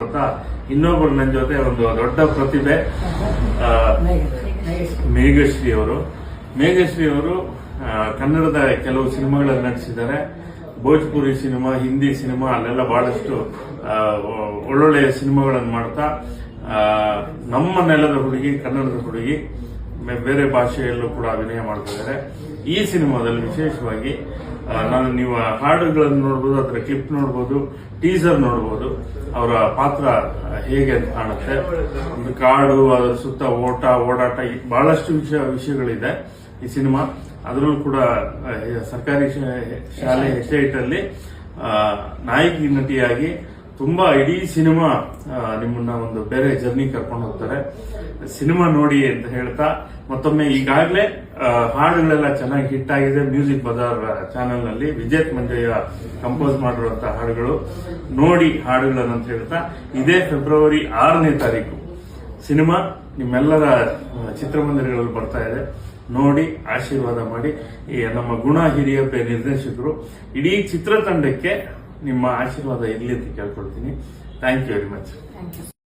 ಅಂತ ಇನ್ನೊಬ್ಬರು ನನ್ನ ಜೊತೆ ಒಂದು ದೊಡ್ಡ ಪ್ರತಿಭೆ ಮೇಘಶ್ರೀ ಅವರು ಕನ್ನಡದ ಕೆಲವು ಸಿನಿಮಾಗಳನ್ನು ನಟಿಸಿದ್ದಾರೆ. ಭೋಜ್ಪುರಿ ಸಿನಿಮಾ, ಹಿಂದಿ ಸಿನಿಮಾ, ಅಲ್ಲೆಲ್ಲ ಬಹಳಷ್ಟು ಒಳ್ಳೊಳ್ಳೆಯ ಸಿನಿಮಾಗಳನ್ನು ಮಾಡ್ತಾ ನಮ್ಮ ನೆಲದ ಹುಡುಗಿ, ಕನ್ನಡದ ಹುಡುಗಿ, ಬೇರೆ ಭಾಷೆಯಲ್ಲೂ ಕೂಡ ಅಭಿನಯ ಮಾಡ್ತಾ ಇದ್ದಾರೆ. ಈ ಸಿನಿಮಾದಲ್ಲಿ ವಿಶೇಷವಾಗಿ ನೀವು ಹಾಡುಗಳನ್ನು ನೋಡಬಹುದು, ಅದರ ಕ್ಲಿಪ್ ನೋಡಬಹುದು, ಟೀಸರ್ ನೋಡಬಹುದು. ಅವರ ಪಾತ್ರ ಹೇಗೆ ಅಂತ ಕಾಣುತ್ತೆ. ಒಂದು ಕಾಡು, ಅದರ ಸುತ್ತ ಓಡಾಟ, ಬಹಳಷ್ಟು ವಿಷಯಗಳಿದೆ ಈ ಸಿನಿಮಾ. ಅದರಲ್ಲೂ ಕೂಡ ಸರ್ಕಾರಿ ಶಾಲೆ ಎಸ್ಟೇಟ್ ಅಲ್ಲಿ ನಾಯಕಿ ನಟಿಯಾಗಿ ತುಂಬಾ ಇಡೀ ಸಿನಿಮಾ ನಿಮ್ಮನ್ನ ಒಂದು ಬೇರೆ ಜರ್ನಿ ಕರ್ಕೊಂಡು ಹೋಗ್ತಾರೆ. ಸಿನಿಮಾ ನೋಡಿ ಅಂತ ಹೇಳ್ತಾ ಮತ್ತೊಮ್ಮೆ ಈಗಾಗಲೇ ಹಾಡುಗಳೆಲ್ಲ ಚೆನ್ನಾಗಿ ಹಿಟ್ ಆಗಿದೆ. ಮ್ಯೂಸಿಕ್ ಬಜಾರ್ ಚಾನೆಲ್ ನಲ್ಲಿ ವಿಜೇತ್ ಮಂಜಯ್ಯ ಕಂಪೋಸ್ ಮಾಡಿರುವಂತಹ ಹಾಡುಗಳು ನೋಡಿ ಹಾಡುಗಳನ್ನಂತ ಹೇಳ್ತಾ ಇದೇ ಫೆಬ್ರವರಿ 6ನೇ ತಾರೀಕು ಸಿನಿಮಾ ನಿಮ್ಮೆಲ್ಲರ ಚಿತ್ರಮಂದಿರಗಳಲ್ಲಿ ಬರ್ತಾ ಇದೆ. ನೋಡಿ ಆಶೀರ್ವಾದ ಮಾಡಿ. ನಮ್ಮ ಗುಣ ಹಿರಿಯಬ್ಬೆ ನಿರ್ದೇಶಕರು, ಇಡೀ ಚಿತ್ರತಂಡಕ್ಕೆ ನಿಮ್ಮ ಆಶೀರ್ವಾದ ಇರಲಿ ಅಂತ ಕೇಳ್ಕೊಳ್ತೀನಿ. Thank you very much.